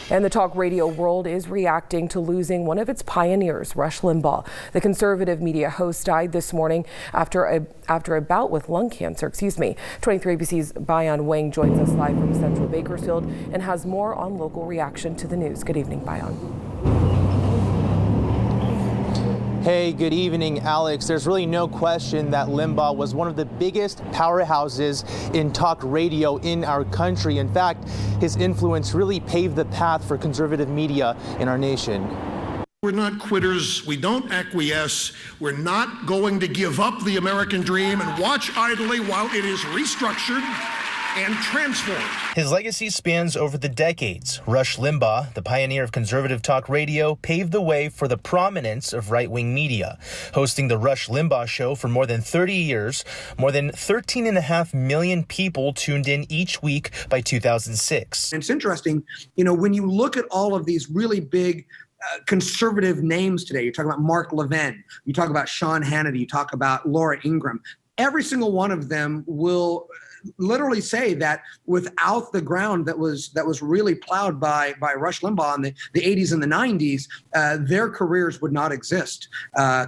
And the talk radio world is reacting to losing one of its pioneers, Rush Limbaugh. The conservative media host died this morning after a bout with lung cancer. 23 ABC's Bayan Wang joins us live from central Bakersfield and has more on local reaction to the news. Good evening, Bayan. Hey, good evening, Alex. There's really no question that Limbaugh was one of the biggest powerhouses in talk radio in our country. In fact, his influence really paved the path for conservative media in our nation. We're not quitters. We don't acquiesce. We're not going to give up the American dream and watch idly while it is restructured and transformed. His legacy spans over the decades. Rush Limbaugh, the pioneer of conservative talk radio, paved the way for the prominence of right-wing media. Hosting the Rush Limbaugh show for more than 30 years, more than 13.5 million people tuned in each week by 2006. It's interesting, when you look at all of these really big conservative names today, you talk about Mark Levin, you talk about Sean Hannity, you talk about Laura Ingraham, every single one of them will literally say that without the ground that was really plowed by Rush Limbaugh in the 80s and the 90s, their careers would not exist.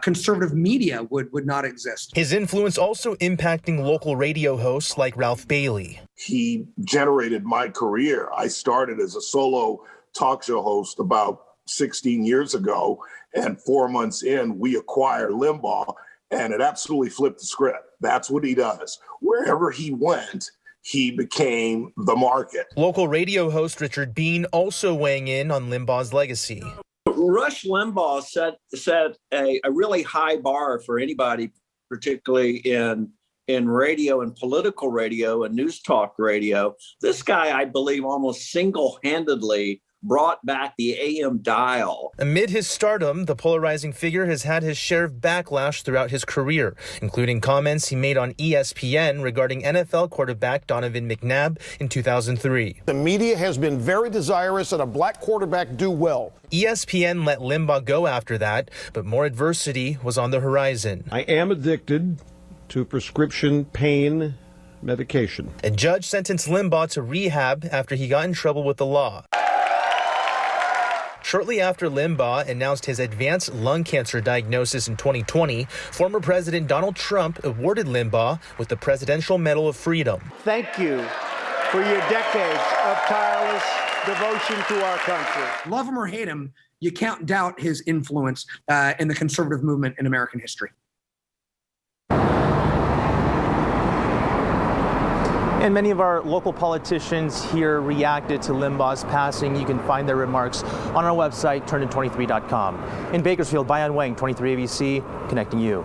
Conservative media would not exist. His influence also impacting local radio hosts like Ralph Bailey. He generated my career. I started as a solo talk show host about 16 years ago, and 4 months in, we acquired Limbaugh, and it absolutely flipped the script. That's what he does. Wherever he went, he became the market. Local radio host Richard Bean also weighing in on Limbaugh's legacy. Rush Limbaugh set a really high bar for anybody, particularly in radio and political radio and news talk radio. This guy, I believe, almost single-handedly brought back the AM dial. Amid his stardom, the polarizing figure has had his share of backlash throughout his career, including comments he made on ESPN regarding NFL quarterback Donovan McNabb in 2003. The media has been very desirous that a black quarterback do well. ESPN let Limbaugh go after that, but more adversity was on the horizon. I am addicted to prescription pain medication. A judge sentenced Limbaugh to rehab after he got in trouble with the law. Shortly after Limbaugh announced his advanced lung cancer diagnosis in 2020, former President Donald Trump awarded Limbaugh with the Presidential Medal of Freedom. Thank you for your decades of tireless devotion to our country. Love him or hate him, you can't doubt his influence in the conservative movement in American history. And many of our local politicians here reacted to Limbaugh's passing. You can find their remarks on our website, turnin23.com. In Bakersfield, Bayan Wang, 23 ABC, connecting you.